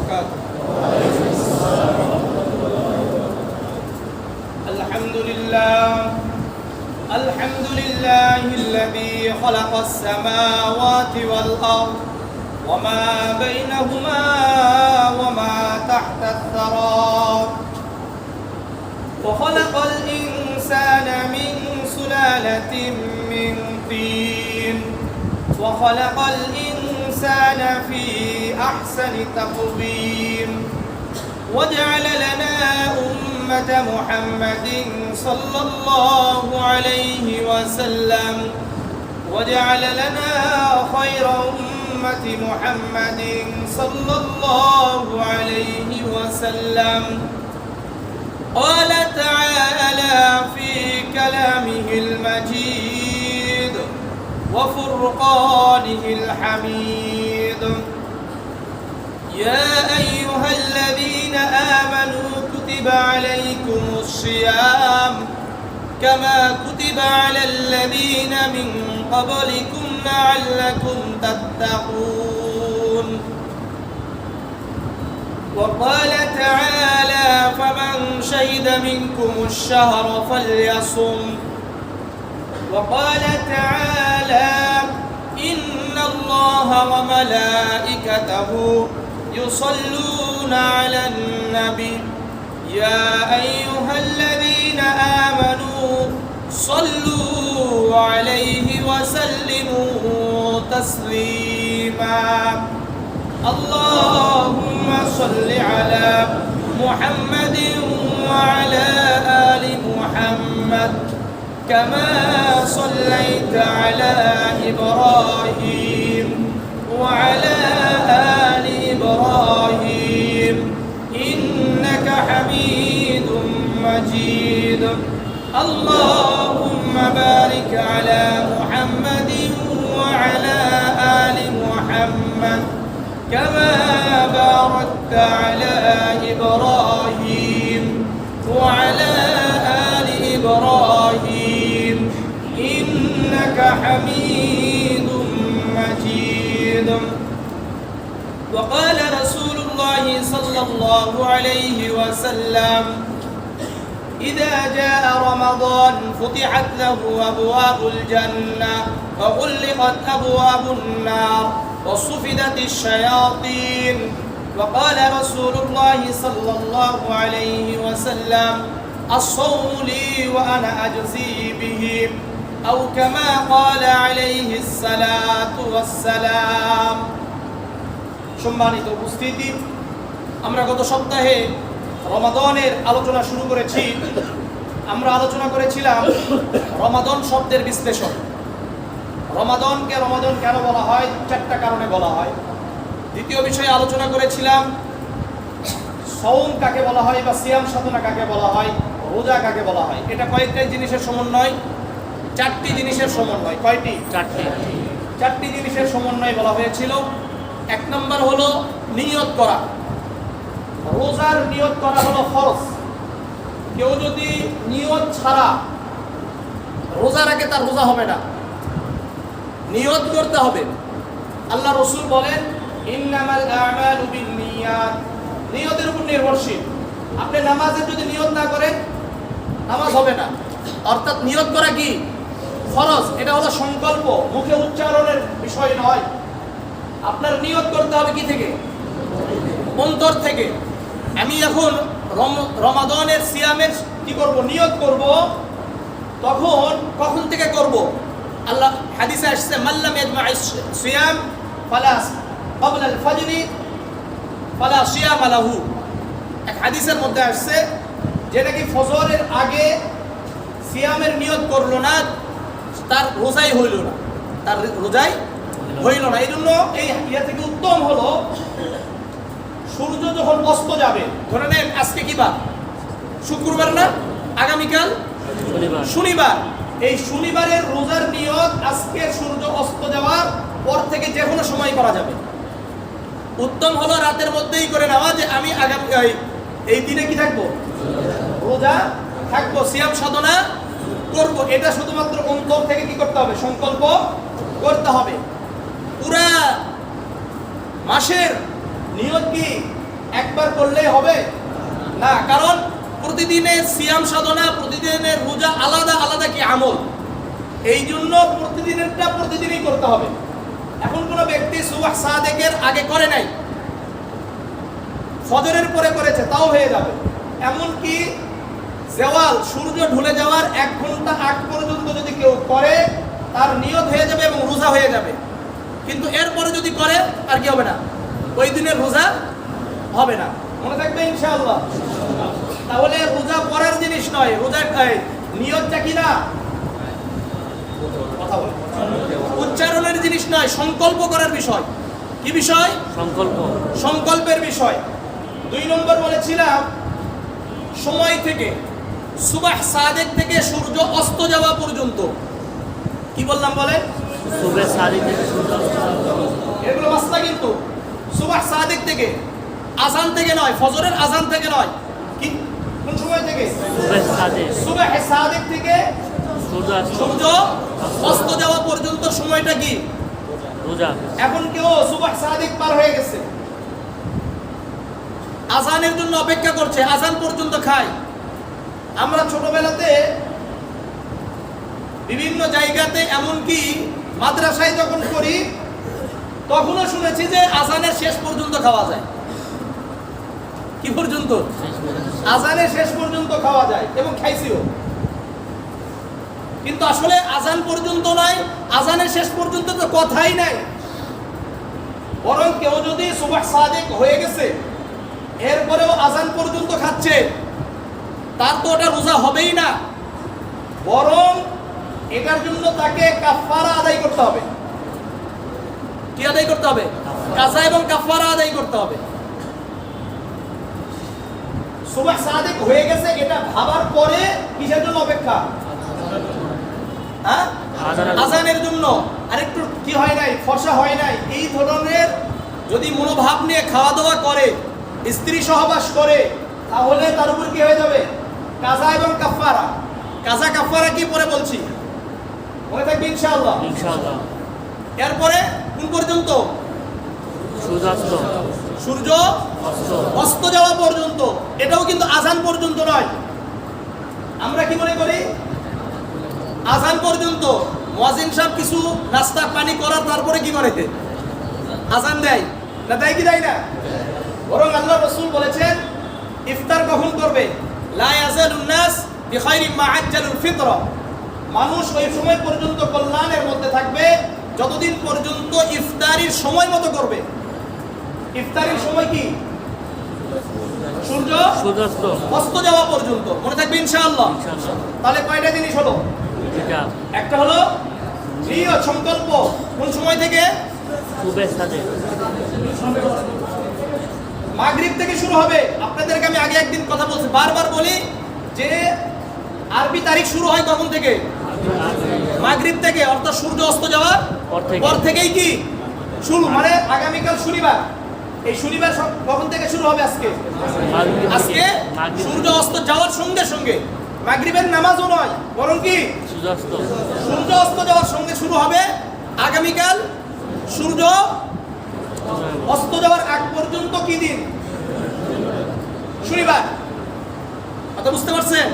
وبركاته. الحمد لله الذي خلق السماوات والأرض وما بينهما وما تحت الثرى وخلق الإنسان من سلالة من طين وخلق الإنسان في أحسن تقويم وجعل لنا أمة محمد صلى الله عليه وسلم وجعل لنا خير أمة محمد صلى الله عليه وسلم. قال تعالى في كلامه المجيد وفرقانه الحميد: يا أيها الذين آمنوا كتب عليكم الصيام كما كتب على الذين من قبلكم لعلكم تتقون. وقال تعالى: فمن شهد منكم الشهر فليصم. وقال تعالى: إن الله وملائكته يصلون على النبي يا أيها الذين آمنوا صلوا عليه وسلموا تسليما. اللهم صل على محمد وعلى آل محمد كما صليت على إبراهيم وعلى آل إبراهيم إنك حميد مجيد. اللهم بارك على محمد وعلى آل محمد كما باركت على إبراهيم وعلى آل إبراهيم إنك حميد مجيد. وقال رسول الله صلى الله عليه وسلم: إذا جاء رمضان فتحت له أبواب الجنة وغلقت أبواب النار وصفدت الشياطين. وقال رسول الله صلى الله عليه وسلم: الصوم لي وأنا أجزي به أو كما قال عليه الصلاة والسلام. সম্মানিত উপস্থিতি, আমরা গত সপ্তাহে রমাদানের আলোচনা শুরু করেছি। আমরা আলোচনা করেছিলাম রমাদান শব্দের বিশ্লেষণ। রমাদানকে রমাদান কেন বলা হয়? চারটা কারণে বলা হয়। দ্বিতীয় বিষয়ে আলোচনা করেছিলাম সওম কাকে বলা হয় বা সিয়াম সাধনা কাকে বলা হয়, রোজা কাকে বলা হয়। এটা কয়েকটা জিনিসের সমন্বয়, চারটি জিনিসের সমন্বয়। কয়টি? চারটি জিনিসের সমন্বয় বলা হয়েছিল। এক নম্বর হলো নিয়ত করা। রোজার নিয়ত করা হলো ফরজ। কেউ যদি নিয়ত ছাড়া রোজা রাখে তার রোজা হবে না, নিয়ত করতে হবে। আল্লাহ রসুল বলেন, ইন্নামাল আমালু বিন্নিয়াত, নিয়তের উপর নির্ভরশীল। আপনি নামাজে যদি নিয়ত না করেন নামাজ হবে না। অর্থাৎ নিয়ত করা কি? ফরজ। এটা হলো সংকল্প, মুখে উচ্চারণের বিষয় নয়। আপনার নিয়ত করতে হবে কি থেকে? অন্তর থেকে। আমি এখন রমাদানের সিয়ামের কি করব? নিয়ত করব। তখন কখন থেকে করব? আল্লাহ হাদিসে আসছে, মাল্লাম ইয়াজমা'আ সিয়াম ফালা ক্বাবলা আল ফজরি ফালা সিয়াম লাহু। এক হাদিসের মধ্যে আসছে যে নাকি ফজরের আগে সিয়ামের নিয়ত করলো না তার রোজাই হইল না, তার রোজাই হইল না। এই জন্য এই ইয়া থেকে উত্তম হলো সূর্য যখন অস্ত যাবে, ধরে নেন আজকে কি বার? শুক্রবার না? আগামীকাল শনিবার। এই শনিবারের রোজার নিয়ত আজকে সূর্য অস্ত যাওয়ার পর থেকে যে কোনো সময় করা যাবে। উত্তম হলো রাতের মধ্যেই করে নেওয়া যে আমি আগামী এই দিনে কি থাকবো? রোজা থাকবো, সিয়াম সাধনা করব। এটা শুধুমাত্র অন্তর থেকে কি করতে হবে? সংকল্প করতে হবে। পুরা মাসের নিয়ত কি? একবার করলেই হবে না, কারণ প্রতিদিনের সিয়াম সাধনা, প্রতিদিনের রোজা আলাদা আলাদা কি আমল, এই জন্য প্রতিদিনেরটা প্রতিদিনই করতে হবে। এখন কোনো ব্যক্তি সুবহ সাদেকের আগে করে নাই, ফজরের পরে করেছে, তাও হয়ে যাবে। এমনকি জেওয়াল সূর্য ঢলে যাওয়ার 1 ঘন্টা আগ পর্যন্ত যদি কেউ করে, তার নিয়ত হয়ে যাবে এবং রোজা হয়ে যাবে। কিন্তু এরপরে যদি করে আর কি হবে না, ওই দিনের রোজা হবে না। মনে থাকবে ইনশাআল্লাহ। তাহলে রোজা পড়ার জিনিস নয়, রোজা নিয়তটা কি না, কথা বল, উচ্চারণের জিনিস নয়, সংকল্প করার বিষয়। কি বিষয়? সংকল্প, সংকল্পের বিষয়। 2 নম্বর বলেছিলাম সময় থেকে, সুবহ সাদেক থেকে সূর্য অস্ত যাওয়া পর্যন্ত। কি বললাম বলেন? সুবহ সাদেক থেকে সূর্য অস্ত যাওয়া, এগুলো মাসলা কিন্তু সুবহ সাদেক থেকে, আযান থেকে নয়, ফজরের আযান থেকে নয়। কি কোন সময় থেকে? সুবহ সাদেক, সুবহ সাদেক থেকে সূর্য অস্ত যাওয়া পর্যন্ত সময়টা কি? রোজা। এখন কেউ সুবহ সাদেক পার হয়ে গেছে, আযানের জন্য অপেক্ষা করছে, আযান পর্যন্ত খায়। আমরা ছোটবেলাতে বিভিন্ন জায়গাতে, এমনকি মাদ্রাসায় যখন করি, তখনও শুনেছি যে আযানের শেষ পর্যন্ত খাওয়া যায়। কি পর্যন্ত? আযানের শেষ পর্যন্ত খাওয়া যায়, এবং খাইছিও। কিন্তু আসলে আযান পর্যন্ত নয়, আযানের শেষ পর্যন্ত তো কথাই নাই। বরং কেউ যদি সুবহ সাদেক হয়ে গেছে, এরপরেও আযান পর্যন্ত খাচ্ছে, তার তো ওটা রোজা হবেই না, বরং এটার জন্য তাকে কাফারা আদায় করতে হবে। কি আদায় করতে হবে? কাজা এবং কাফারা আদায় করতে হবে। সুবহ সাদেক হয়ে গেছে এটা ভাবার পরে কিসের জন্য অপেক্ষা? আযানের জন্য। আরেকটু কি হয় নাই, ফসা হয় নাই, এই ধরনের যদি মনোভাব নিয়ে খাওয়া দাওয়া করে, স্ত্রী সহবাস করে, তাহলে তার উপর কি হয়ে যাবে? কাজা এবং কাফারা। কাজা কাফারা কি পরে বলছি, মনে থাকবে ইনশাআল্লাহ। ইনশাআল্লাহ। এরপরে কোন পর্যন্ত? সূর্যাস্ত, সূর্য অস্ত যাওয়া পর্যন্ত। এটাও কিন্তু আযান পর্যন্ত নয়। আমরা কি মনে করি? আযান পর্যন্ত। মুয়াজ্জিন সাহেব কিছু নাস্তা পানি করার তারপরে কি করে? আযান দেয় না, দেয় কি দেয় না? বরং আল্লাহ রাসূল বলেছেন ইফতার কখন করবে? লা ইয়াজালুন নাস বিখাইরি মা আজ্জালুল ফিতরা। মানুষ ওই সময় পর্যন্ত কল্যাণের মধ্যে থাকবে যতদিন পর্যন্ত ইফতারির সময় মতো করবে। ইফতারির সময় কি? সূর্যাস্ত অস্ত যাওয়া পর্যন্ত। মনে থাকবে ইনশাআল্লাহ। তাহলে কয়টা জিনিস হলো? একটা হলো নিয়ত, সংকল্প। কোন সময় থেকে? সুবহ সাদেক, মাগরিব থেকে শুরু হবে। আপনাদেরকে আমি আগে একদিন কথা বলছি, বারবার বলি যে আরবি তারিখ শুরু হয় কখন থেকে? মাগরিব থেকে, অর্থাৎ সূর্য অস্ত যাওয়ার পর থেকেই কি শুরু। মানে আগামীকাল শনিবার, এই শনিবার কখন থেকে শুরু হবে? আজকে সূর্য অস্ত যাওয়ার সঙ্গে সঙ্গে। মাগরিবের নামাজও নয়, বরং কি সূর্য অস্ত যাওয়ার সঙ্গে শুরু হবে। আগামীকাল সূর্য অস্ত যাওয়ার আগ পর্যন্ত কি দিন? শনিবার। কথা বুঝতে পারছেন?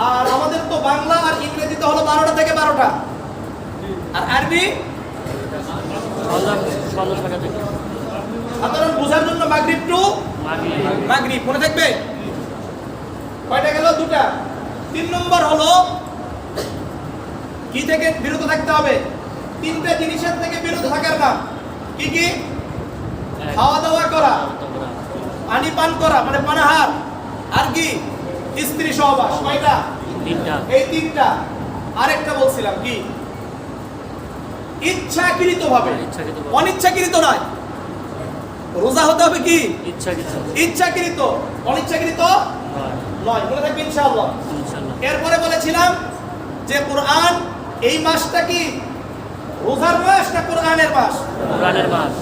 আর আমাদের তো বাংলা আর ইংরেজিতে হলো 12টা থেকে 12টা, আর আরবি সাধারণ বোঝার জন্য মাগরিব টু মাগরিব। মনে থাকবে? কয়টা গেল? 2টা। 3 নম্বর হলো কি থেকে বিরত থাকতে হবে? 3টা জিনিসের থেকে বিরত থাকার নাম কি কি? খাওয়া দাওয়া করা, পানি পান করা মানে পানাহার, আর কি? স্ত্রী সহবাস। কয়টা? 3টা। এই 3টা। আরেকটা বলছিলাম কি? ইচ্ছাকৃত ভাবে, অনিচ্ছাকৃত নয়। রোজা হতে হবে কি? ইচ্ছাকৃত, অনিচ্ছাকৃত নয়। মনে থাকবে ইনশাআল্লাহ। এরপরে বলেছিলাম যে কোরআন, এই মাসটা কি রোজার মাস না কোরআনের মাস? কোরআনের মাস।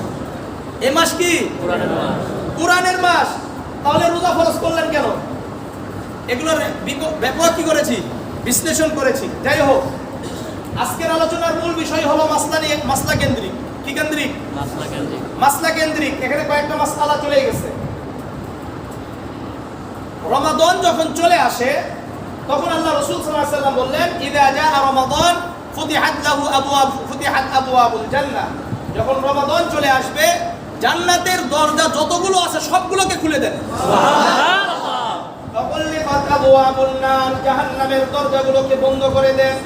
এই মাস কি? কোরআনের মাস। তাহলে রোজা ফরজ করলেন কেন? এগুলোর ব্যাপক কি করেছি? বিশ্লেষণ করেছি। যাই হোক, আজকের আলোচনার মূল বিষয় হলো মাসলা কেন্দ্রিক। কি কেন্দ্রিক? মাসলা কেন্দ্রিক। মাসলা কেন্দ্রিক, এখানে কয়েকটা মাসআলা চলে গেছে। রমাদান যখন চলে আসে তখন আল্লাহ রাসূল সাল্লাল্লাহু আলাইহি ওয়াসাল্লাম বললেন, ইযা জাআ রমাদান ফুতিহাত আবওয়াবুল জান্নাহ। যখন রমাদান চলে আসবে জান্নাতের দরজা যতগুলো আছে সবগুলোকে খুলে দেন। সুবহানাল্লাহ। ওয়াগুল্লিকাত আবওয়াবুন নার, জাহান্নামের দরজাগুলোকে বন্ধ করে দেন।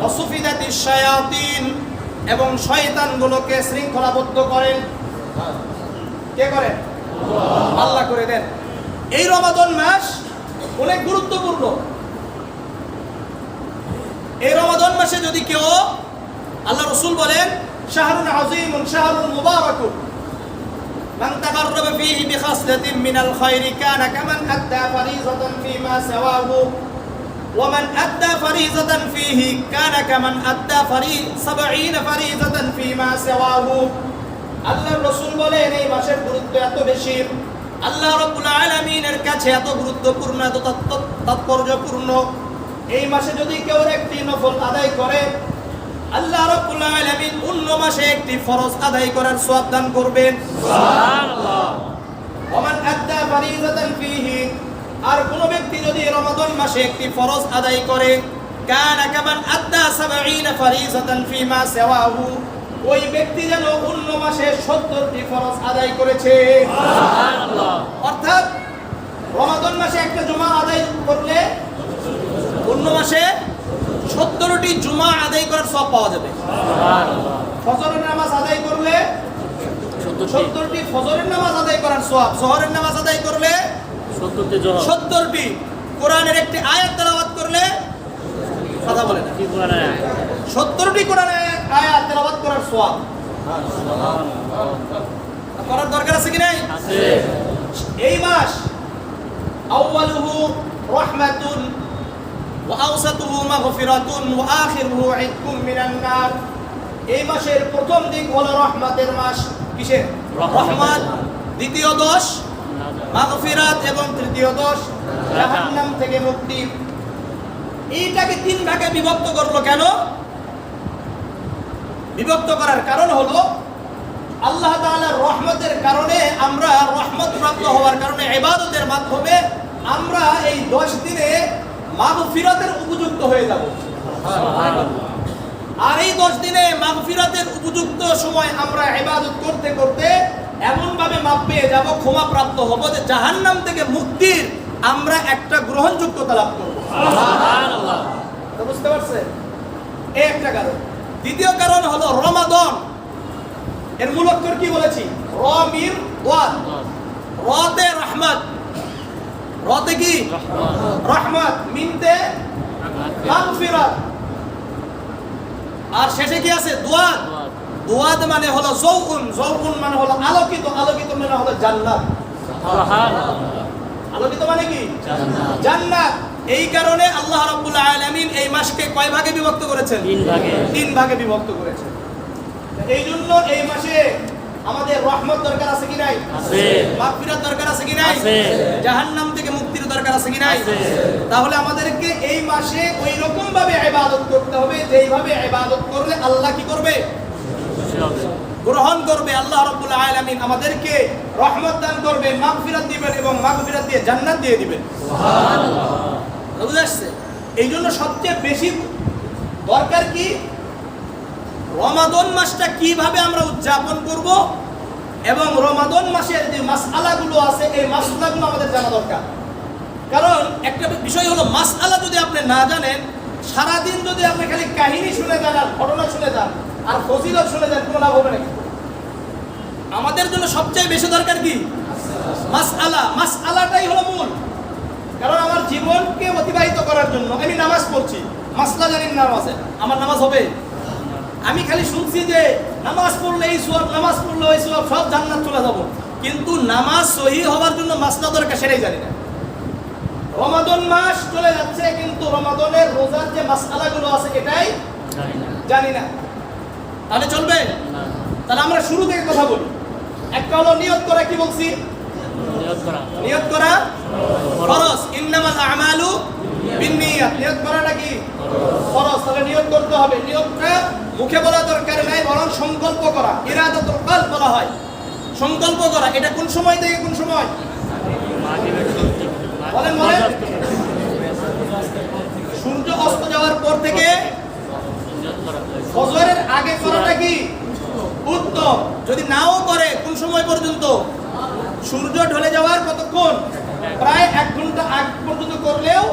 ওয়াসুফিদাতিশ শায়াতিন, এবং শয়তানগুলোকে শৃঙ্খলাবদ্ধ করেন। কে করেন? আল্লাহ করে দেন। এই রমাদান মাস অনেক গুরুত্বপূর্ণ। এই রমাদান মাসে যদি কেউ, আল্লাহ রাসূল বলেন, শাহরুন আযীমুন শাহরুন মুবারাকুন মান তাকাররাবা ফীহি বিখাসলাতিন মিনাল খায়রি কানা কামান আদ্দা ফারিজাতান ফীমা সাওয়াহু ওয়া মান আদ্দা ফারিজাতান ফীহি কানা কামান আদ্দা 70 ফারিজাতান ফীমা সাওয়াহু। আল্লাহর রাসূল বলেন এই মাসের গুরুত্ব এত বেশি, আল্লাহ রাব্বুল আলামিনের কাছে এত গুরুত্বপূর্ণ, এত তাৎপর্যপূর্ণ। এই মাসে যদি কেউ একটি নফল আদায় করে আল্লাহ রাব্বুল আলামিন অন্য মাসে একটি ফরজ আদায় করার সওয়াব দান করবেন। সুবহানাল্লাহ। ওমান আদ্দা ফারিজাতান ফীহি, আর কোন ব্যক্তি যদি রমাদান মাসে একটি ফরজ আদায় করে কানা কামান আদ্দা 70 ফারিজাতান ফীমা সাওয়াহু, ওই ব্যক্তি যেন অন্য মাসে 70টি ফরজ আদায় করেছে। সুবহানাল্লাহ। অর্থাৎ রমাদান মাসে একটা জুমা আদায় করলে অন্য মাসে 70টি জুমা আদায় করার সওয়াব পাওয়া যাবে। সুবহানাল্লাহ। ফজরের নামাজ আদায় করলে 70টি ফজরের নামাজ আদায় করার সওয়াব, যোহরের নামাজ আদায় করলে 70টি জোহর। 70টি, কোরআনের একটি আয়াত তেলাওয়াত করলে, কথা বলে না, কি কোরআনে? 70টি কোরআনের আয়াত তেলাওয়াত করার সওয়াব করার দরকার আছে কি নাই? আছে। এই মাস আউয়ালুহু রাহমাতুন ওয়া আওসাতুহু মাগফিরাতুন ওয়া আখিরুহু ইতকুম মিনান নার। এই মাসের প্রথম দিক হলো রহমতের মাস। কিসের? রহমত। দ্বিতীয় 10 মাগফিরাত, এবং তৃতীয় 10 জাহান্নাম থেকে মুক্তি। এইটাকে 3 ভাগে বিভক্ত করলো কেন? বিভক্ত করার কারণ হলো আল্লাহ তাআলার রহমতের কারণে, আমরা রহমত প্রাপ্ত হওয়ার কারণে ইবাদতের মাধ্যমে আমরা এই 10 দিনে মাগফিরাতের উপযুক্ত হয়ে যাব। সুবহানাল্লাহ। আর এই 10 দিনে মাগফিরাতের উপযুক্ত সময় আমরা ইবাদত করতে করতে এমন ভাবে মাপ পেয়ে যাব, ক্ষমা প্রাপ্ত হব যে জাহান্নাম থেকে মুক্তির আমরা একটা গ্রহণযোগ্যতা লাভ করব। সুবহানাল্লাহ। তো বুঝতে পারছেন? এই একটা কারণ। দ্বিতীয় কারণ হলো রমাদান। এর মূল অক্ষর কি বলেছি? র মিম ওয়াদ। রতে রহমত, রতে কি? রহমত, মিমতে মাগফিরাত, আর শেষে কি আছে? দুয়াদ। দুয়াদ মানে হলো যৌকুন, যৌকুন মানে হলো আলোকিত, আলোকিত মানে হলো জান্নাত। সুবহানাল্লাহ। আলোকিত মানে কি? জান্নাত। জান্নাত। এই কারণে আল্লাহ রাব্বুল আলামিন এই মাসকে কয় ভাগে বিভক্ত করেছেন? 3 ভাগে। 3 ভাগে বিভক্ত করেছেন। এই জন্য এই মাসে আমাদের রহমত দরকার আছে কি নাই? আছে। মাগফিরাত দরকার আছে কি নাই? আছে। জাহান্নাম থেকে মুক্তির দরকার আছে কি নাই? আছে। তাহলে আমাদেরকে এই মাসে ওই রকম ভাবে ইবাদত করতে হবে যেইভাবে ইবাদত করলে আল্লাহ কি করবে? খুশি হবে। গ্রহণ করবে। আল্লাহ রাব্বুল আলামিন আমাদেরকে রহমত দান করবেন, মাগফিরাত দিবেন, এবং মাগফিরাত দিয়ে জান্নাত দিয়ে দিবেন। সুবহানাল্লাহ। বুঝা আসছে? এই জন্য সবচেয়ে বেশি দরকার কি? রমাদান মাসটা কিভাবে আমরা উদযাপন করব, এবং রমাদান মাসের যে মাসআলাগুলো আছে এই মাসআলাগুলো আমাদের জানা দরকার। কারণ একটা বিষয় হলো, মাসআলা যদি আপনি না জানেন, সারাদিন যদি আপনি খালি কাহিনী শুনে যান আর ঘটনা শুনে যান আর ফজিলত শুনে যান, কোনো লাভ হবে নাকি? আমাদের জন্য সবচেয়ে বেশি দরকার কি? মাসআলা। মাসআলাটাই হলো মূল। কারণ আমার জীবনকে অতিবাহিত করার জন্য আমি নামাজ পড়ছি, মাসলা জানি না নামাজে, আমার নামাজ হবে? আমি খালি শুনছি যে নামাজ পড়লে এই সওয়াব, নামাজ পড়লে ওই সওয়াব, সব জান্নাত চলে যাব, কিন্তু নামাজ সহি হওয়ার জন্য মাসলা দরকার সেটাই জানি না। রমাদান মাস চলে যাচ্ছে, কিন্তু রমাদানের রোজার যে মাসআলাগুলো আছে এটাই জানি না। তাহলে চলবে? তাহলে আমরা শুরু থেকে কথা বলি। একটা হলো নিয়ত করা। কি বলছি? নিয়ত করা। নিয়ত করা ফরজ। ইন্নামাল আমালু বিনিয়াত, নিয়ত করাটা কি ফরজ। তাহলে নিয়ত করতে হবে। নিয়তটা মুখে বলা দরকার নাই, বরং সংকল্প করা, ইরাদাতুল কলব বলা হয়। সংকল্প করা, এটা কোন সময় থেকে কোন সময় বলেন বলেন? সূর্য অস্ত যাওয়ার পর থেকে ফজরের আগে করাটা কি উত্তম। যদি নাও করে কোন সময় পর্যন্ত? সূর্য ঢলে যাওয়ার কতক্ষণ? প্রায় 1 ঘন্টা আগ পর্যন্ত করলেও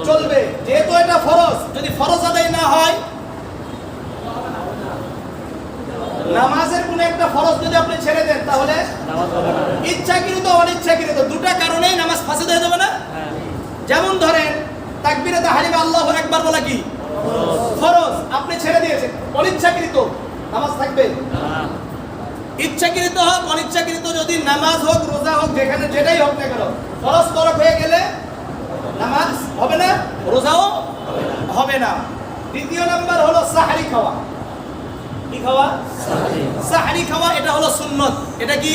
চলবে, যেহেতু এটা ফরজ। যদি ফরজ আদায় না হয়, নামাজের কোন একটা ফরজ যদি আপনি ছেড়ে দেন, তাহলে ইচ্ছাকৃত অনিচ্ছাকৃত দুটা কারণেই নামাজ ফাসিদ হয়ে যাবে না? যেমন ধরেন তাকবীরে তাহরিমে আল্লাহু আকবার বলা কি ফরজ, আপনি ছেড়ে দিয়েছেন, অনিচ্ছাকৃত, নামাজ থাকবে? ইচ্ছাকৃত হোক অনিচ্ছাকৃত, যদি নামাজ হোক রোজা হোক যেখানে যেটাই হোক না কেন, ফরজ তরক হয়ে গেলে নামাজ হবে না, রোজাও হবে না। দ্বিতীয় নাম্বার হলো সাহরি খাওয়া। কি খাওয়া? সাহরি খাওয়া, এটা হলো সুন্নত। এটা কি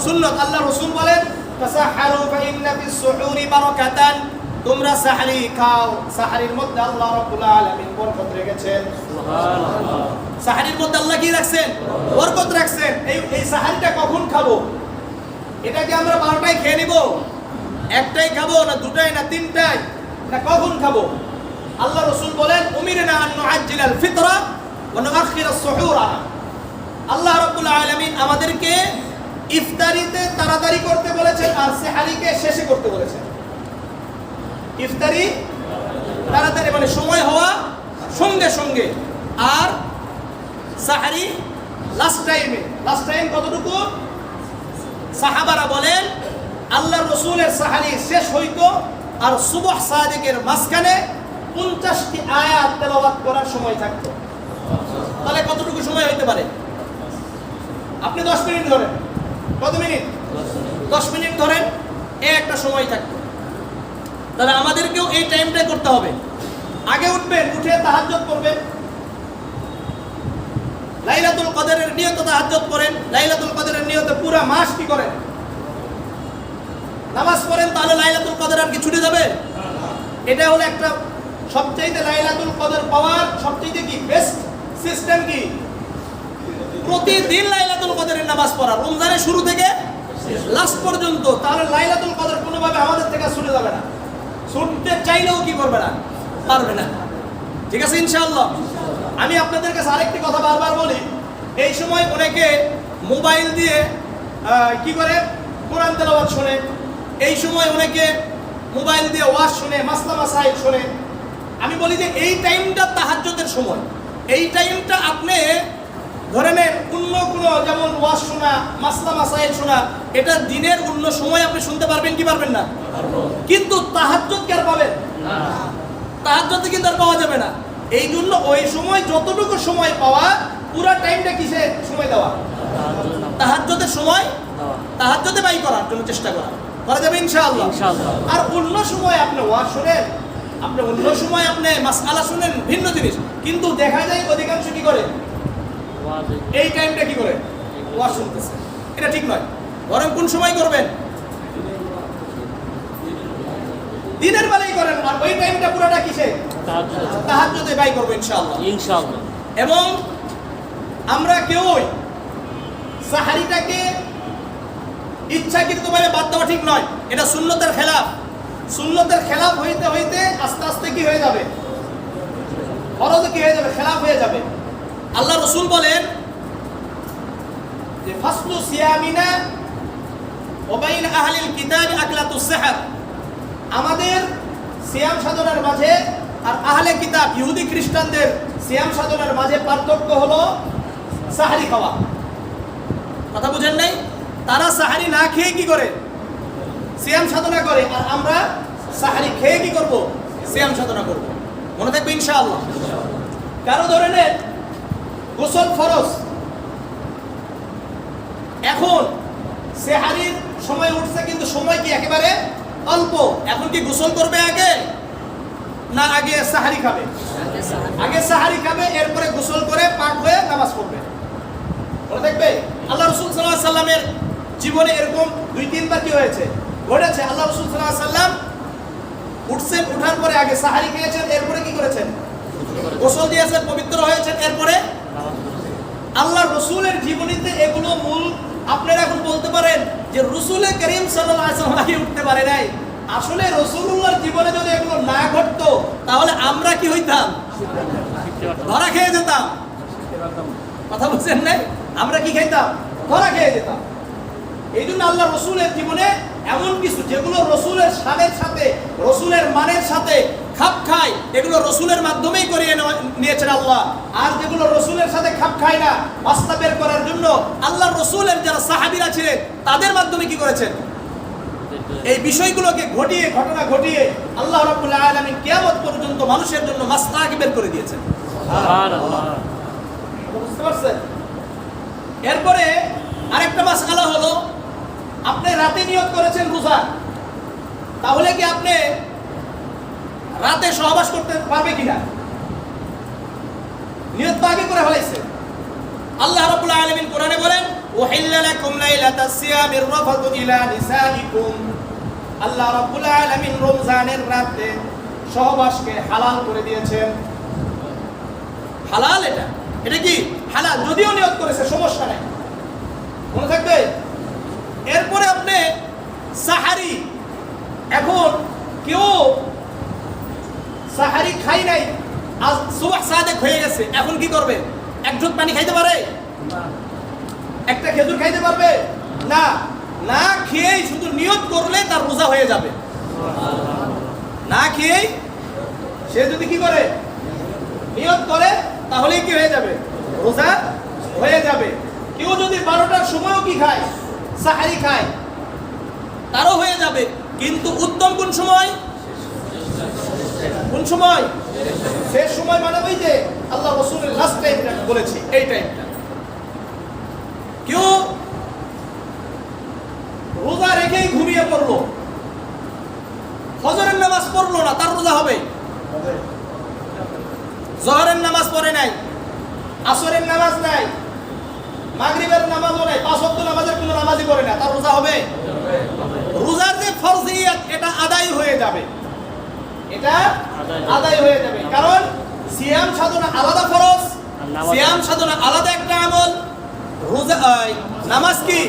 সুন্নত? আল্লাহ রাসূল বলেন তাসাহহারু ফাইন্না ফিস সুহুরি বারাকাতান, তোমরা সাহরি খাও, সাহরির মধ্যে আল্লাহ রাব্বুল আলামিন বরকত রেখেছেন। সুবহানাল্লাহ। সাহরির মধ্যে আল্লাহ কি রাখছেন? বরকত রাখছেন। এই সাহরিটা কখন খাবো? এটা কি আমরা 12টায় খেয়ে নিব? একটাই খাবো না দুটাই না তিনটাই না কখন খাবো? আল্লাহ রাসূল বলেন উমিরনা আন নুআজ্জিলাল ফিতরা ওয়া নুআখিরাস সুহুরা। আল্লাহ রাব্বুল আলামিন আমাদেরকে ইফতারিতে তাড়াতাড়ি করতে বলেছেন আর সাহরিকে শেষে করতে বলেছেন। ইফতারি তাড়াতাড়ি মানে সময় হওয়া সঙ্গে সঙ্গে, আর সাহরি লাস্ট টাইমে। লাস্ট টাইম কতটুকু? সাহাবারা বলেন আল্লাহর রাসূলের সাহরি শেষ হইতো আর সুবহ সাদিকের মাঝখানে 50টি আয়াত তেলাওয়াত করার সময় থাকতো। তাহলে কতটুকু সময় হইতে পারে? আপনি 10 মিনিট ধরেন। কত মিনিট? 10 মিনিট ধরেন, একটা সময় থাকতো। তাহলে আমাদেরকেও এই টাইমটাই করতে হবে। আগে উঠবেন, উঠে তাহাজ্জুদ করবেন, লাইলাতুল কদরের নিয়তে তাহাজ্জুদ করেন, লাইলাতুল কদরের নিয়তে পুরো মাস কি করেন? নামাজ পড়েন। তাহলে লাইলাতুল কদর আর কি ছুটে যাবে? এটা হলো একটা সবচেয়ে লাইলাতুল কদর পাওয়ার সবচেয়ে কি বেস্ট সিস্টেম কি? প্রতিদিন লাইলাতুল কদরের নামাজ পড়া, রমজানের শুরু থেকে লাস্ট পর্যন্ত। তাহলে লাইলাতুল কদর কোনোভাবে আমাদের থেকে ছুটে যাবে না। ছুটতে চাইলেও কি করবে না? পারবে না। ঠিক আছে ইনশাআল্লাহ। আমি আপনাদের কাছে আরেকটি কথা বারবার বলি, এই সময় অনেকে মোবাইল দিয়ে কি করে কোরআন তেলাওয়াত শুনে, এই সময় অনেকে মোবাইল দিয়ে ওয়াজ শুনে, মাসলা মাসাইল শুনে। আমি বলি যে এই টাইমটা তাহাজ্জুদের সময়। এই টাইমটা আপনি ধরে নেন অন্য কোনো, যেমন ওয়াজ শোনা, মাসলা মাসাইল শোনা, এটা দিনের অন্য সময় আপনি শুনতে পারবেন কি পারবেন না? কিন্তু তাহাজ্জুদ কি আর পাবেন? তাহাজ্জুদে কিন্তু আর পাওয়া যাবে না। এই জন্য ওই সময় যতটুকু সময় পাওয়া, পুরা টাইমটা কিসে সময় দেওয়া? তাহাজ্জুদের সময় তাহাজ্জুদে ব্যয় করার জন্য চেষ্টা করা যাবে ইনশাআল্লাহ। আর অন্য সময় আপনি ওয়াজ শুনেন, আপনি অন্য সময় আপনি মাসআলা শুনেন, ভিন্ন জিনিস। কিন্তু দেখা যায় অধিকাংশ কি করে? এই টাইমটা কি করে? ওয়াজ শুনতেছে। এটা ঠিক নয়। বরং কোন সময় করবেন? দিনের বেলায় করেন, আর ওই টাইমটা পুরোটা কিসে? তাহাজ্জুদে ব্যয় করব ইনশাআল্লাহ। ইনশাআল্লাহ। এবং আমরা কেউই সাহরিটাকে ইচ্ছাকৃতভাবে বাদ দেওয়া ঠিক নয়। এটা সুন্নতের খেলাফ। সুন্নতের খেলাফ হইতে হইতে আস্তে আস্তে কি হয়ে যাবে? ফরজ কি হয়ে যাবে? খেলাফ হয়ে যাবে। আল্লাহ রাসূল বলেন যে ফাসলু সিয়ামিনা ওয়া বাইনা আহলিল কিতাব আকলাতুস সাহর। আমাদের সিয়াম সাধনার মাঝে আর আহলে কিতাব ইহুদি খ্রিস্টানদের সিয়াম সাধনার মাঝে পার্থক্য হলো সাহরি খাওয়া। কথা বুঝেন নাই? তারা সাহরি না খেয়ে কি করে? সিয়াম সাধনা করে। আর আমরা সাহরি খেয়ে কি করব? সিয়াম সাধনা করব। মনে থাকবে ইনশাআল্লাহ। কারো ধরে নেন গোসল ফরজ, এখন সেহারির সময় উঠছে কিন্তু সময় কি একেবারে অল্প। এখন কি গোসল করবে আগে না আগে সাহারি খাবে? আগে সাহারি খাবে, এরপরে গোসল করে পাক হয়ে নামাজ পড়বে। মনে থাকবে আল্লাহ রাসূল সাল্লাল্লাহু আলাইহি সাল্লামের জীবনে এরকম 2-3 বার কি হয়েছে? ঘটেছে। আল্লাহ রাসূল সাল্লাল্লাহু আলাইহি সাল্লাম উঠছেন, উঠার পরে আগে সাহারি খেয়েছেন, এরপরে কি করেছেন? গোসল দিয়েছেন, পবিত্র হয়েছেন, এরপরে আল্লাহ রসুলের জীবনীতে এগুলো মূল। আপনারা এখন বলতে পারেন যে রসুলে করিম সাল্লাল্লাহু আলাইহি ওয়াসাল্লাম আগে উঠতে পারে নাই। আসলে রসুলুল্লাহর জীবনে যদি এগুলো না ঘটতো তাহলে আমরা কি হইতাম? ধরা খেয়ে যেতাম। কথা বলছেন নাই? আমরা কি খাইতাম? ধরা খেয়ে যেতাম। এই জন্য আল্লাহ রসুলের জীবনে এমন কিছু যেগুলো রসুলের শানের সাথে, রসুলের মানের সাথে খাপ খায়, এগুলো রসুলের মাধ্যমেই করিয়ে নিয়েছেন আল্লাহ। আর যেগুলো রসুলের সাথে খাপ খায় না, রাস্তা বের করার জন্য আল্লাহ রসুলের যারা সাহাবীরা ছিলেন তাদের মাধ্যমে কি করেছেন? এই বিষয়গুলোকে ঘটিয়ে, ঘটনা ঘটিয়ে আল্লাহ রাব্বুল আলামিন কিয়ামত পর্যন্ত মানুষের জন্য মাসলাক বের করে দিয়েছেন। সুবহানাল্লাহ। বুঝতে পারছেন? এরপরে আরেকটা মাসআলা হলো, আপনি রাতে নিয়ত করেছেন রোজা, তাহলে কি আপনি রাতে সহবাস করতে পারবে কিনা? নিয়ত তো আগে করে ফেলাইছে। আল্লাহ রাব্বুল আলামিন কোরআনে বলেন, ওয়াহিল্লা লাকুম লাইলাতাস সিয়ামির রাফাতু ইলা নিসাইকুম। আল্লাহ রাব্বুল আলামিন রমজানের রাতে সহবাসকে হালাল করে দিয়েছেন। হালাল এটা, এটা কি হালাল? যদিও নিয়ত করেছে সমস্যা নাই, মনে থাকবে। এরপরে আপনি সাহারি, এখন কেউ সাহারি খাই নাই, আজ সুবহ সাদেক হয়ে গেছে, এখন কি করবে? এক ঢোক পানি খাইতে পারে? একটা খেজুর খাইতে পারবে না? না খেয়েই শুধু নিয়ত করলে তার রোজা হয়ে যাবে। না খেয়েই সে যদি কি করে? নিয়ত করে, তাহলেই কি হয়ে যাবে? রোজা হয়ে যাবে। কেউ যদি 12টার সময়ও কি খায়? সাহারি খায়, তারও হয়ে যাবে। কিন্তু উত্তম কোন সময়? কোন সময়? শেষ সময় মানে ওই যে আল্লাহ রাসূলের লাস্ট টাইমটা বলেছি, এই টাইমটা। কেউ রোজা রেখেই ঘুমিয়ে পড়লো, ফজরের নামাজ পড়লো না, তার রোজা হবে? জোহরের নামাজ পড়ে নাই, আসরের নামাজ নাই, মাগরিবের নামাজও নাই, 5 ওয়াক্ত নামাজের কোনো নামাজই পড়ে না, তার রোজা হবে? রোজার যে ফরজিয়াত এটা আদায় হয়ে যাবে, এটা আদায় হয়ে যাবে। কারণ সিয়াম সাধনা আলাদা ফরজ, সিয়াম সাধনা আলাদা একটা আমল, রোজা নামাজ কি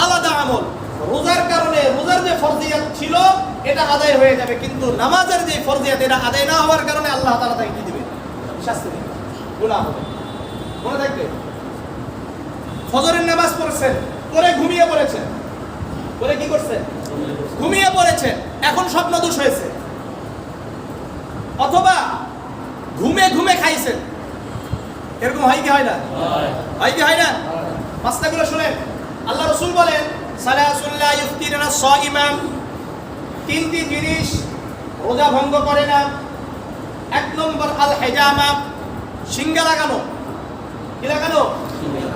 আলাদা আমল। রোজার কারণে রোজার যে ফরজিয়াত ছিল এটা আদায় হয়ে যাবে, কিন্তু নামাজের যে ফরজিয়াত এটা আদায় না হওয়ার কারণে আল্লাহ তাআলা তাকে কি দিবে? শাস্তি দিবে, গুনাহ হবে। মনে থাকবে। ফজরের নামাজ পড়ছেন, পরে ঘুমিয়ে পড়েছেন, পরে কি করছেন? ঘুমিয়ে পড়েছেন, এখন স্বপ্ন দোষ হয়েছে, অথবা ঘুমে ঘুমে খাইছেন, এরকম হয় কি হয় না? হয় কি হয় না? মাসলাগুলো শুনেন। আল্লাহ রাসূল বলেন, সালাসুল লা ইফতিরুনা সাইমাম, তিনটি জিনিস রোজা ভঙ্গ করে না। 1 নম্বর আল হিজামা, সিঙ্গা লাগানো। কি লাগানো?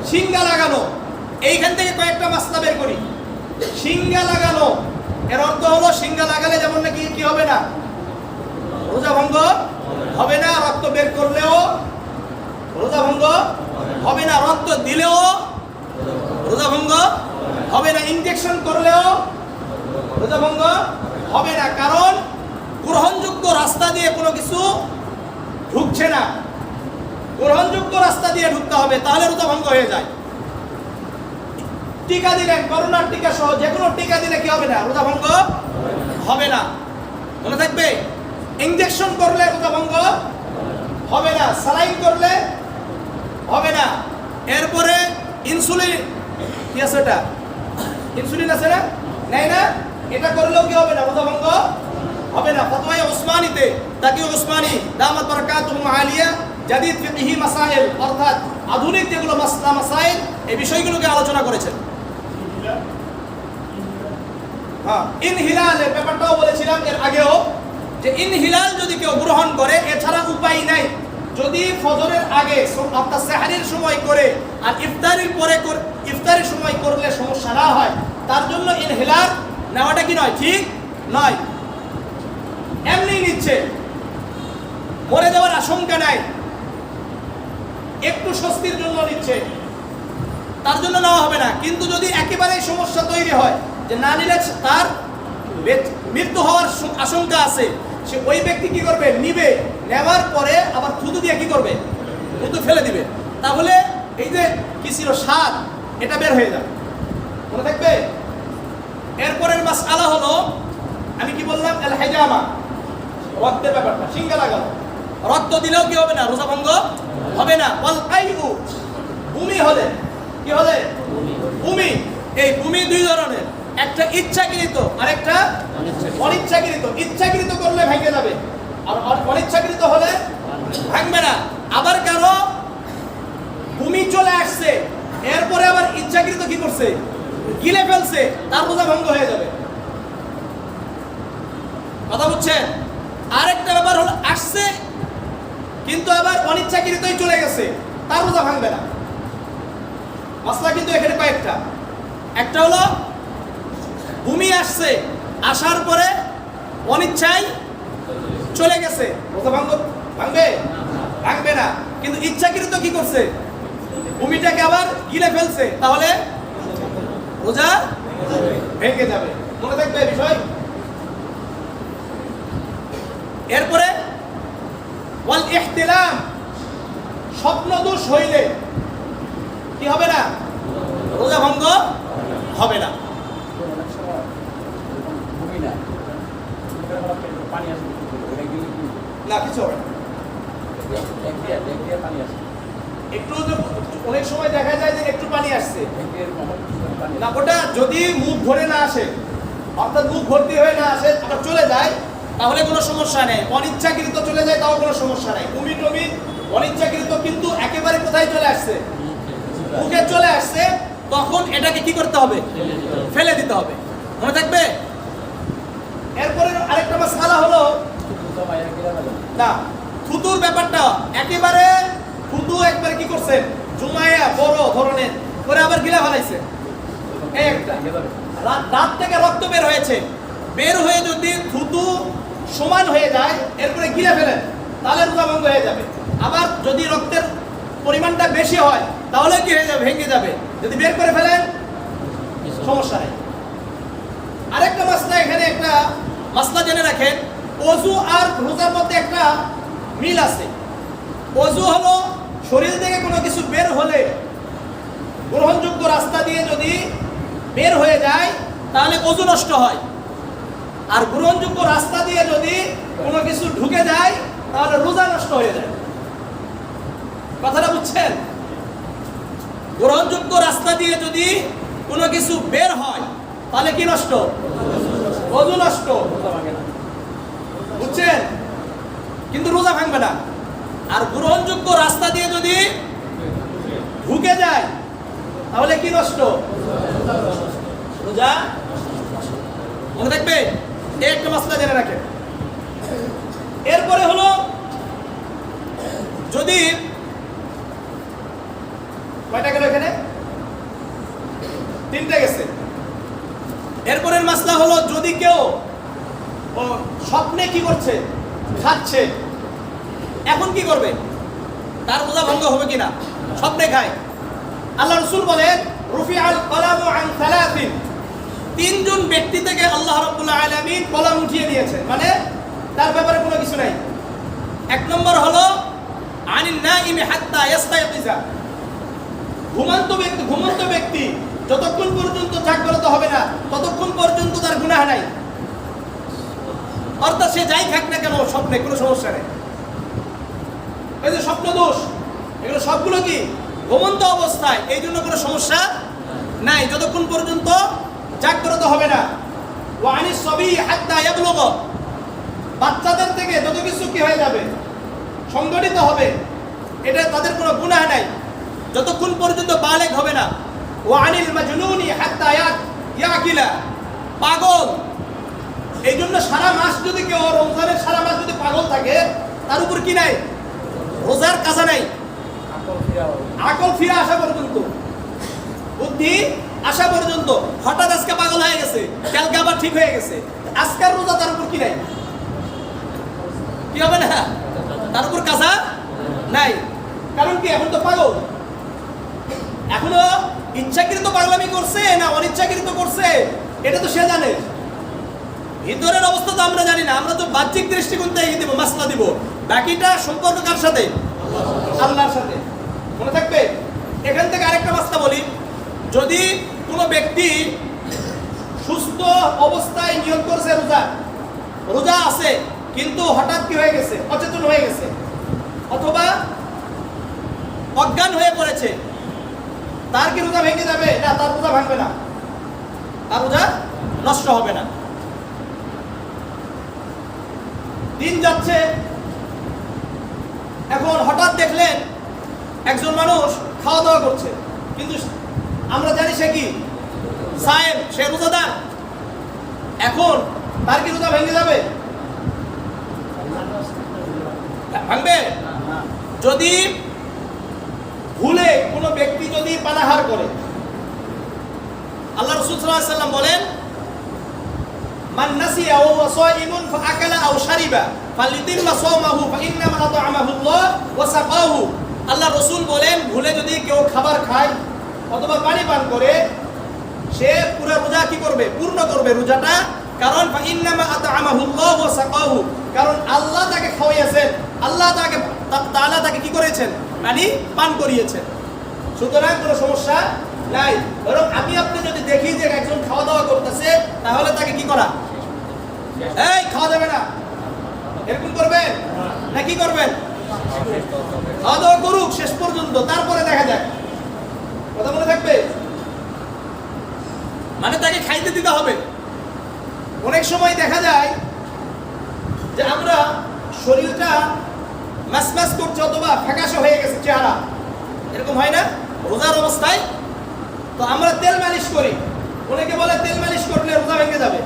সিঙ্গা লাগানো। এইখান থেকে কয়েকটা মাসলা বের করি। সিঙ্গা লাগানো এর অর্থ হলো সিঙ্গা লাগালে যেমন নাকি কি হবে না? রোজা ভঙ্গ হবে না। রক্ত বের করলেও রোজা ভঙ্গ হবে না। রক্ত দিলেও রোজা ভঙ্গ হবে না। ইনজেকশন করলেও রোজা ভঙ্গ হবে না। কারণ গ্রহণযোগ্য রাস্তা দিয়ে কোনো কিছু ঢুকছে না, গ্রহণযোগ্য রাস্তা দিয়ে ঢুকতে হবে, তাহলে রোজা ভঙ্গ হয়ে যায়। টিকা দিলেন, করোনার টিকা সহ যে কোনো টিকা দিলে কি হবে না? রোজা ভঙ্গ হবে না। মনে থাকবে। ইনজেকশন করলে রোজা ভঙ্গ হবে না। স্যালাইন করলে হবে না। এরপরে ইনসুলিন কি আছে? এটা ইনসুলিন আছে না? নেয় না? এটা করলেও কি হবে না? রোজা ভঙ্গ হবে না। ফতোয়া উসমানীতে, তাকি উসমানী দামাত বারাকাতুহু আলিয়া জাদিদ ফিকহি মাসাইল, অর্থাৎ আধুনিক যেগুলো মাসলা মাসাইল, এই বিষয়গুলোকে আলোচনা করেছেন। হ্যাঁ, ইনহিলালের ব্যাপারটাও বলেছিলাম এর আগেও, যে ইনহিলাল যদি কেউ গ্রহণ করে, এছাড়া উপায় নাই। যদি ফজরের আগে অর্থাৎ সেহরির সময় করে আর ইফতারির পরে ইফতারির সময় করলে সমস্যা না হয়, তার জন্য ইনহিলাল নেওয়াটা কি নয়? ঠিক নয়। এমনি নিচ্ছে, মরে যাওয়ার আশঙ্কা নাই, একটু স্বস্তির জন্য নিচ্ছে, তার জন্য নেওয়া হবে না। কিন্তু যদি একেবারে সমস্যা তৈরি হয় যে না নিলে তার মৃত্যু হওয়ার আশঙ্কা আছে, সে ওই ব্যক্তি কি করবে, নিবে, নেওয়ার পরে আবার থুতু দিয়ে কি করবে, থুতু ফেলে দিবে। তাহলে এই যে কি ছিল স্বাদ, এটা বের হয়ে যাবে, মনে থাকবে। এরপরের মাসআলা হলো, আমি কি বললাম, আল হিজামা, রক্তের ব্যাপারটা, সিঙ্গা লাগানো। রক্ত দিলেও কি হবে না, রোজা ভঙ্গ হবে না। ওয়াল আইউ, বমি হলে, কি হলে, বমি। এই বমি দুই ধরনের, একটা ইচ্ছাকৃত আর একটা অনিচ্ছাকৃত। ইচ্ছাকৃত করলে ভেঙে যাবে, আর অনিচ্ছাকৃত হলে ভাঙবে না। আবার কারো বমি চলে আসছে, এরপরে আবার ইচ্ছাকৃত কি করছে, গিলে ফেলছে, তার রোজা ভঙ্গ হয়ে যাবে। কথা বুঝছেন? আরেকটা ব্যাপার হলো, আসছে কিন্তু আবার অনিচ্ছাকৃতই চলে গেছে, তার রোজা ভাঙবে না। মাসলা কিন্তু এখানে কয়েকটা। একটা হলো ভূমি আসছে, আসার পরে অনিচ্ছায় চলে গেছে, রোজা ভাঙবে? ভাঙবে না। কিন্তু ইচ্ছাকৃত কি করছে, ভূমিটাকে আবার গিলে ফেলছে, তাহলে রোজা ভেঙে যাবে, মনে থাকবে বিষয়। এরপরে ওয়াল ইহতিলাম, স্বপ্ন দোষ হইলে কি হবে না, রোজা ভঙ্গ হবে না। না, কিছু হবে না। একটু অনেক সময় দেখা যায় যে একটু পানি আসছে না, ওটা যদি মুখ ভরে না আসে, অর্থাৎ মুখ ভর্তি হয়ে না আসে, আবার চলে যায়, তাহলে কোনো সমস্যা নেই। অনিচ্ছাকৃত চলে যায়, তাও কোনো সমস্যা নেই। বমি টমি অনিচ্ছাকৃত, কিন্তু একেবারে কোথায় চলে আসছে, মুখে চলে আসছে, তখন এটাকে কি করতে হবে, ফেলে দিতে হবে, মনে থাকবে। এরপরে আরেকটা মাসআলা হলো, না, থুতুর ব্যাপারটা একেবারে, থুতু একবারে কি করছেন, জুমায়া বড় ধরনের করে আবার গিলা ফেলাইছে। এই একটা দাঁত থেকে রক্ত বের হয়েছে, বের হয়ে যদি থুতু সমান হয়ে যায়, এরপরে গিলে ফেলেন, তাহলে রোজা ভঙ্গ হয়ে যাবে। আবার যদি রক্তের পরিমাণটা বেশি হয়, তাহলে কি হয়ে যাবে, ভেঙে যাবে। যদি বের করে ফেলেন, সমস্যা নেই। আরেকটা মাসলা, এখানে একটা মাসলা জেনে রাখেন, ওযু আর রোজার মধ্যে একটা মিল আছে। ওযু হলো শরীর থেকে কোনো কিছু বের হলে গ্রহণযোগ্য রাস্তা দিয়ে যদি বের হয়ে যায়, তাহলে ওযু নষ্ট হয়। আর গ্রহণযোগ্য রাস্তা দিয়ে যদি কোনো কিছু ঢুকে যায়, তাহলে রোজা নষ্ট হয়ে যায়। কথাটা বুঝছেন? গ্রহণযোগ্য রাস্তা দিয়ে যদি কোনো কিছু বের হয়, তাহলে কি নষ্ট, ওযু নষ্ট, বুঝছেন? কিন্তু রোজা ভাঙবে না। আর গ্রহণযোগ্য রাস্তা দিয়ে যদি ঢুকে যায়, তাহলে কি নষ্ট, রোজা। মনে থাকবে, এই একটা মাসলা জেনে রাখেন। এরপরে হলো, যদি কয়টা গেল এখানে, তিনটা গেছে। এরপরের মাসলা হলো, যদি কেউ স্বপ্নে কি করছে, খাচ্ছে, এখন কি করবে, তার রোজা ভঙ্গ হবে কিনা। স্বপ্নে খায়, আল্লাহ রাসূল বলেন, রুফিআল কলামু আন সালাসিন, তিনজন ব্যক্তি থেকে আল্লাহ রাব্বুল আলামিন কলম উঠিয়ে দিয়েছেন, মানে তার ব্যাপারে কোনো কিছু নাই। এক নম্বর হলো আনিন নাইমি হাত্তা ইস্তায়কিজা, ঘুমন্ত ব্যক্তি যতক্ষণ পর্যন্ত জাগ্রত হবে না, ততক্ষণ পর্যন্ত তার গুনাহ নাই। অর্থাৎ সে যাই খাক না কেন, স্বপ্নে কোনো সমস্যা নেই। এই যে স্বপ্ন দোষ, এগুলো সবগুলো কি ঘুমন্ত অবস্থায়, এই জন্য কোনো সমস্যা নাই, যতক্ষণ পর্যন্ত জাগ্রত হবে না। ওয়া আনিস সাবী হাত্তা ইয়াবলুগ, বাচ্চাদের থেকে যত কিছু কি হয়ে যাবে, সংগঠিত হবে, এটা তাদের কোনো গুনাহ নাই, যতক্ষণ পর্যন্ত বালেগ হবে না। ওয়া আনিল মাজনুনি হাত্তা ইয়াকিলা, পাগল, এই জন্য সারা মাস যদি কেউ, রমজানের সারা মাস যদি পাগল থাকে, তার উপর কি নাই, রোজার কাজা নাই। আকল ফিরে আসা পর্যন্ত, বুদ্ধি আসা পর্যন্ত, হঠাৎ আজকে পাগল হয়ে গেছে, কালকে আবার ঠিক হয়ে গেছে, আজকের রোজা তার উপর কি নাই, কি হবে না, তার উপর কাজা নাই। কারণ কি, এখন তো পাগল, এখনো ইচ্ছাকৃত পাগলামি করছে না অনিচ্ছাকৃত করছে, এটা তো সে জানে। ভিতরের অবস্থা তো আমরা জানি না, আমরা তো বাহ্যিক দৃষ্টিকোণ থেকে দিব, মাসলা দিব, বাকিটা সম্পর্ক কার সাথে? আল্লাহর সাথে। মনে থাকবে? এখান থেকে আরেকটা মাসলা বলি, যদি কোনো ব্যক্তি সুস্থ অবস্থায় নিয়ত করছে রোজা আছে, কিন্তু হঠাৎ কি হয়ে গেছে, অচেতন হয়ে গেছে অথবা অজ্ঞান হয়ে পড়েছে, তার কি রোজা ভেঙে যাবে? না, তার রোজা ভাঙবে না, তার রোজা নষ্ট হবে না। দিন যাচ্ছে, এখন হঠাৎ দেখলেন একজন মানুষ খাওয়া দাওয়া করছে, কিন্তু আমরা জানি সে কি সায়েম, সে রোজাদার, এখন তার কি রোজা ভেঙে যাবে? ভাঙবে? যদি ভুলে কোনো ব্যক্তি যদি পানাহার করে, আল্লাহ রাসূল সাল্লাল্লাহু আলাইহি ওয়াসাল্লাম বলেন, মান নাসিয়া ওয়া হুয়া সাইমুন ফাআকালা আও শারিবা ফালিতিম্মা সাওমাহু ফাইন্নামা আত'আমাহুল্লাহ ওয়া সাকাহু। আল্লাহ রাসূল বলেন, ভুলে যদি কেউ খাবার খায় অথবা পানি পান করে, সে পুরো রোজা কি করবে? পূর্ণ করবে রোজাটা। কারণ ফাইন্নামা আত'আমাহুল্লাহ ওয়া সাকাহু, কারণ আল্লাহ তাকে খাওয়াইয়েছেন, আল্লাহ তাআলা তাকে কি করেছেন? পানি পান করিয়েছেন। সুতরাং কোনো সমস্যা নাই। বরং আমি আপনি যদি দেখি যে একজন খাওয়া দাওয়া করতেছে, তাহলে তাকে কি করা? এই খাওয়া যাবে না, এরকম করবেন না? কি করবেন? খাওয়া দাওয়া করুক শেষ পর্যন্ত, তারপরে দেখা যায়। কথা মনে থাকবে? মানে তাকে খাইতে দিতে হবে। অনেক সময় দেখা যায় যে আমরা শরীরটা ম্যাচ করছে অথবা ফ্যাকাশে হয়ে গেছে চেহারা, এরকম হয় না রোজার অবস্থায়? তো আমরা তেল মালিশ করি, অনেকে বলে তেল মালিশ করলে রোজা ভেঙে যাবে,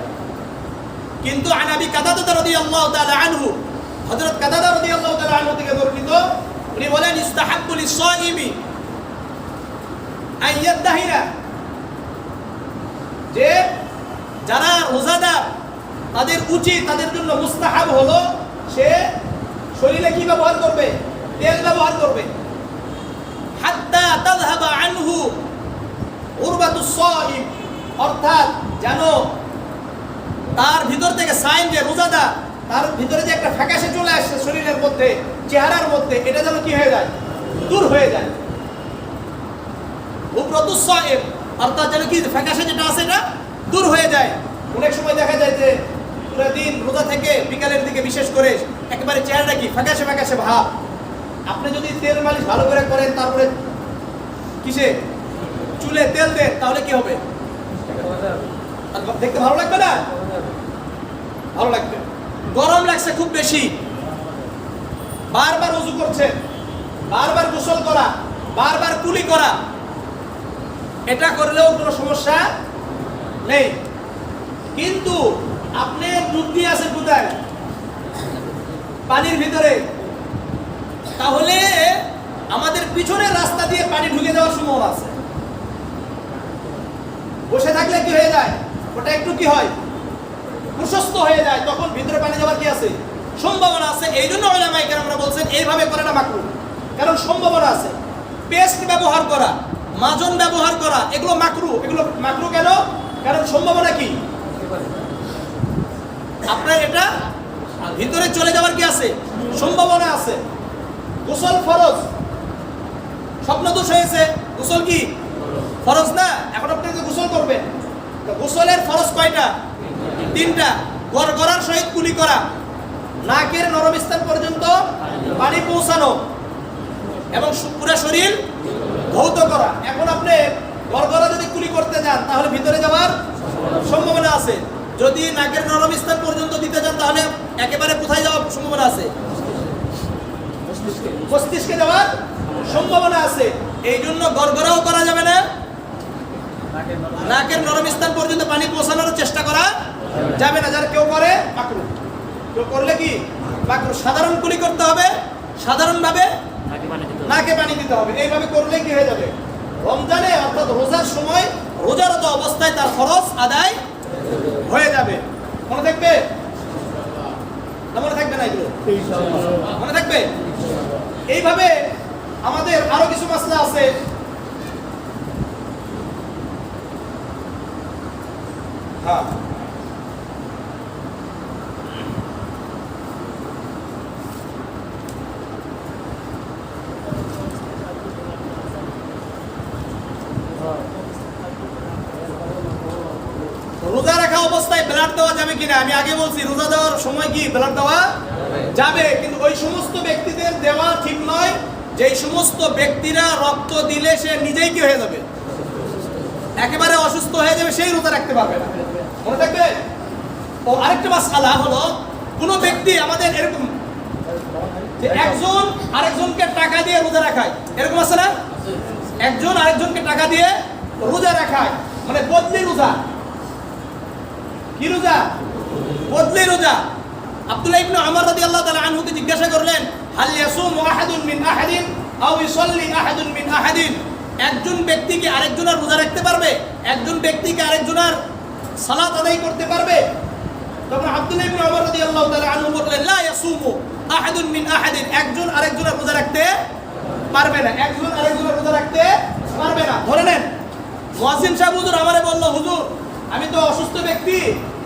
কিন্তু আন আবি কাতাদা রাদিয়াল্লাহু তাআলা আনহু, হযরত কাতাদা রাদিয়াল্লাহু তাআলা আনহু থেকে বর্ণিত, উনি বলেন, ইস্তাহাব্বু লিস-সাইমি আন ইয়াদাহিরা, যে যারা রোজাদার তাদের উচিত, তাদের জন্য মুস্তাহাব হলো সে শরীরে কি ব্যবহার করবে? তেল ব্যবহার করবে। হাত্তা তাযহাবা আনহু উরবাতুস সাইম, অর্থাৎ যেন তার ভিতর থেকে, সাইম যে রোজাদার, তার ভিতরে যে একটা ফ্যাকাশে চলে আসছে শরীরের মধ্যে, চেহারার মধ্যে, এটা যেন কি হয়ে যায়? দূর হয়ে যায়। উরবাতুস সাইম অর্থাৎ যেন কি ফ্যাকাশে যেটা আছে এটা দূর হয়ে যায়। অনেক সময় দেখা যায় যে পুরো দিন রোজা থেকে বিকালের দিকে বিশেষ করে একেবারে চেহারাটা কি ফ্যাকাশে ফ্যাকাশে ভাব। আপনি যদি তেল মালিশ ভালো করে করেন, তারপরে কিসে চুলে তেল দেন, তাহলে কি হবে? দেখতে ভালো লাগবে না? ভালো লাগবে। গরম লাগছে খুব বেশি, বারবার ওযু করছে, বারবার গোসল করা, বারবার কুলি করা, এটা করলেও কোনো সমস্যা নেই। কিন্তু আপনি ডুব দিয়ে আছেন কোথায়? পানির ভিতরে, তাহলে আমাদের পিছনের রাস্তা দিয়ে পানি ঢুকে যাওয়ার সম্ভাবনা আছে। বসে থাকলে কি হয়ে যায়? ওটা একটু কি হয়? প্রশস্ত হয়ে যায়, তখন ভিতরে পানি যাওয়ার কি আছে? সম্ভাবনা আছে। এই জন্য উলামায়ে কেরামরা বলছেন এইভাবে করাটা মাকরুহ, কারণ সম্ভাবনা আছে। পেস্ট ব্যবহার করা, মাজন ব্যবহার করা, এগুলো মাকরুহ। এগুলো মাকরুহ কেন? কারণ সম্ভাবনা কি? আপনার এটা ভিতরে চলে যাওয়ার কি আছে? সম্ভাবনা আছে। গোসল ফরজ, স্বপ্ন দোষ হয়েছে, গোসল কি ফরজ না? এখন আপনি গোসল করবেন, তো গোসলের ফরজ কয়টা? 3টা। গড়গড়ার সহিত কুলি করা, নাকের নরম স্থান পর্যন্ত পানি পৌঁছানো এবং পুরো শরীর ধৌত করা। এখন আপনি গড়গড়া যদি কুলি করতে যান, তাহলে ভিতরে যাওয়ার সম্ভাবনা আছে। যদি নাকের নরম স্থান পর্যন্ত দিতে যান, তাহলে একেবারে কোথায় যাওয়ার সম্ভাবনা আছে? মস্তিষ্কে যাওয়ার সম্ভাবনা আছে। এই জন্য গড়গড়াও করা যাবে না, নাকের নরম স্থান পর্যন্ত পানি পৌঁছানোর চেষ্টা করা যাবে না। যারা কেউ করে মাকরুহ, কেউ করলে কি মাকরুহ। সাধারণ কুলি করতে হবে, সাধারণভাবে নাকে পানি দিতে হবে। এইভাবে করলে কি হয়ে যাবে? রমজানে অর্থাৎ রোজার সময় রোজারত অবস্থায় তার ফরজ আদায় হয়ে যাবে। মনে থাকবে না? মনে থাকবে না? এগুলো মনে থাকবে। এইভাবে আমাদের আরো কিছু মাসলা আছে। হ্যাঁ, অবস্থায় ব্লাড দেওয়া যাবে কিনা? আমি আগে বলছি রোজা দেওয়ার সময় কি ব্লাড দেওয়া যাবে, কিন্তু ওই সমস্ত ব্যক্তিদের দেওয়া ঠিক নয় যেই সমস্ত ব্যক্তিরা রক্ত দিলে সে নিজেই কি হয়ে যাবে, একেবারে অসুস্থ হয়ে যাবে, সেই রোজা রাখতে পারবে না। মনে থাকবে। ও আরেকটা মাসআলা হলো, কোনো ব্যক্তি আমাদের এরকম যে একজন আরেকজনকে টাকা দিয়ে রোজা রাখায়, এরকম আছে না? একজন আরেকজনকে টাকা দিয়ে রোজা রাখায়, মানে বদলি রোজা। কি রোজা? বদলি রোজা। আব্দুল্লাহ ইবনে ওমর রাদিয়াল্লাহু তাআলা আনহুকে জিজ্ঞাসা করলেন, হাল ইয়াসুমু আহাদুন মিন আহাদিন আও ইউসাল্লি আহাদুন মিন আহাদিন? একজন ব্যক্তি কি আরেকজনের রোজা রাখতে পারবে? একজন ব্যক্তি কি আরেকজনের সালাত আদায় করতে পারবে? তখন আব্দুল্লাহ ইবনে ওমর রাদিয়াল্লাহু তাআলা আনহু বললেন, লা ইয়াসুমু আহাদুন মিন আহাদিন, একজন আরেকজনের রোজা রাখতে পারবে না, একজন আরেকজনের রোজা রাখতে পারবে না। ধরে নেন মুয়াজ্জিন সাহেব হুজুর আমারে বলল, হুজুর আমি তো অসুস্থ ব্যক্তি,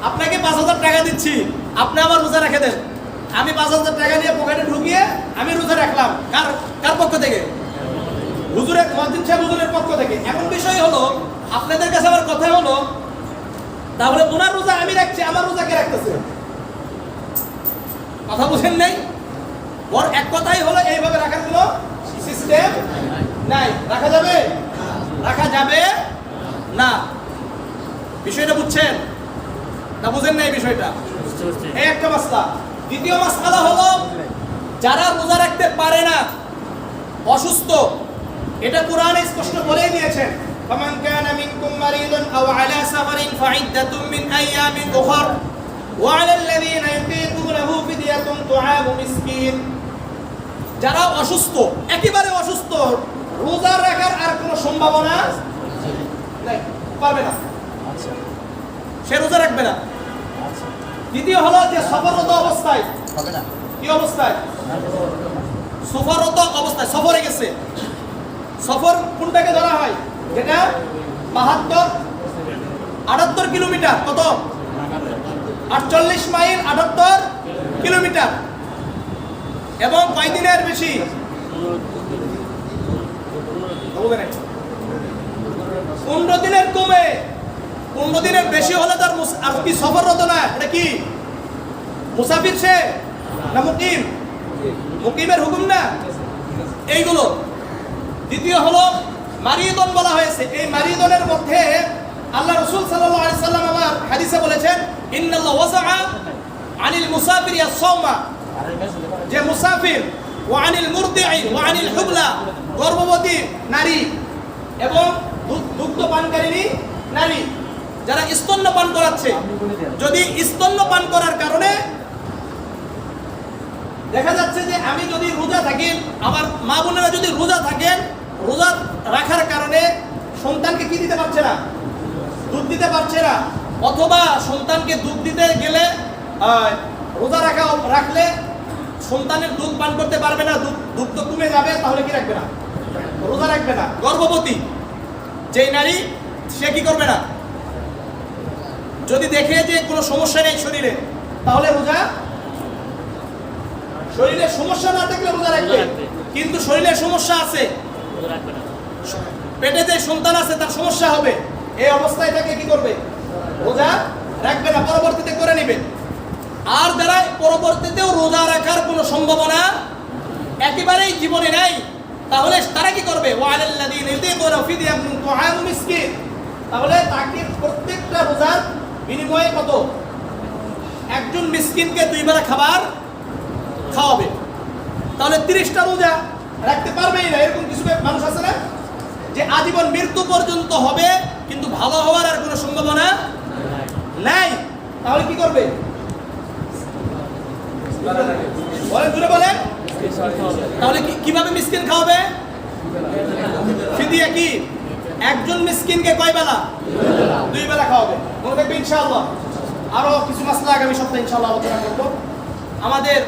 আপনাকে 5000 টাকা দিচ্ছি, আপনি আমার রোজা রেখে দেন। আমি 5000 টাকা নিয়ে পকেটে ঢুকিয়ে আমি রোজা রাখলাম। কার পক্ষ থেকে? হুজুরের, মুয়াজ্জিন সাহেব হুজুরের পক্ষ থেকে। এখন বিষয় হলো, আপনাদের কাছে আমার কথা হলো, তাহলে ওনার রোজা আমি রাখছি, আমার রোজা কে রাখতেছে? কথা বুঝেন নাই? ওর এক কথাই হলো, এইভাবে রাখার কোনো সিস্টেম নাই। রাখা যাবে? রাখা যাবে না। বিষয়টা বুঝছেন না বুঝেন নাই বিষয়টা? এই একটা মাসলা। দ্বিতীয় মাসলা হলো, যারা রোজা রাখতে পারে না, অসুস্থ, এটা কোরআনে স্পষ্ট বলেই দিয়েছেন, ফামান কানা মিনকুম মারিদান আও আলা সাফারিন ফাইদ্দাতুম মিন আইয়ামিন উখর ওয়া আলাল্লাযীনা ইউতীকুনাহু ফিদিয়াতুন তুআমু মিসকিন। যারা অসুস্থ, একেবারে অসুস্থ, রোজা রাখার আর কোনো সম্ভাবনা নাই, পারবে না, সে রোজা রাখবে না। দ্বিতীয় হলো যে সফররত অবস্থায়, হবে না। কি অবস্থায়? সফররত অবস্থায়, সফরে গেছে। সফর কোনটাকে ধরা হয়? যেটা 78 কিলোমিটার, কত? 48 মাইল 78 কিলোমিটার, এবং কয় দিনের বেশি? 15 দিনের কমে। 15 দিনের বেশি হলে তার আর কি সফররত না, এটা কি মুসাফির সে না মুকিম? মুকিমের হুকুম না এইগুলো। দ্বিতীয় হলো মারিদন বলা হয়েছে। এই মারিদনের মধ্যে আল্লাহ রাসূল সাল্লাল্লাহু আলাইহি সাল্লাম আমার হাদিসে বলেছেন, ইন্নাল্লাহু ওয়াসাআ আনিল মুসাফির ইয়াস-সাওমা, যে মুসাফির, ওয়া আনিল মুরদিই ওয়া আনিল হুবলা, গর্ভবতী নারী এবং দুগ্ধ পানকারিণী নারী, যারা স্তন্যপান করাচ্ছে, যদি স্তন্যপান করার কারণে দেখা যাচ্ছে যে আমি যদি রোজা থাকি, আমার মা বোনেরা যদি রোজা থাকেন, রোজা রাখার কারণে সন্তানকে কি দিতে পারছে না? দুধ দিতে পারছে না, অথবা সন্তানকে দুধ দিতে গেলে রোজা রাখলে সন্তানের দুধ পান করতে পারবে না, দুধ তো কমে যাবে, তাহলে কি রাখবে না? রোজা রাখবে না। গর্ভবতী যেই নারী, সে কি করবে না? যদি দেখে যে কোনো সমস্যা নেই শরীরে, তাহলে রোজা, শরীরে সমস্যা না থাকলে রোজা রাখবে। কিন্তু শরীরে সমস্যা আছে, পেটে যে সন্তান আছে তার সমস্যা হবে, এই অবস্থায় তাকে কি করবে? রোজা রাখবে না, পরবর্তীতে করে নেবে। আর যারা পরবর্তীতেও রোজা রাখার কোনো সম্ভাবনা একেবারেই জীবনে নাই, তাহলে তারা কি করবে? ওয়া আলাল্লাযীনা ইউতীকুনা ফিদিয়াতুন তুআমু মিসকিন, তাহলে তাকে প্রত্যেকটা রোজার বিনিময়ে কত? একজন মিসকিনকে 2 বেলা খাবার খাওয়াবে। তাহলে 30টা রোজা রাখতে পারবেই না। এরকম কিছু মানুষ আছে না, যে আজীবন মৃত্যু পর্যন্ত হবে কিন্তু ভালো হওয়ার আর কোনো সম্ভাবনা নাই, তাহলে কি করবে? বলেন, দূরে বলেন। তাহলে কিভাবে মিসকিন খাওয়াবে? ফিদিয়া কি? একজন মিসকিনকে কয় বেলা? 2 বেলা খাওয়াবে। মনে রাখবে ইনশাআল্লাহ। আরো কিছু মাসলা আগামী সপ্তাহে ইনশাআল্লাহ আলোচনা করব। আমাদের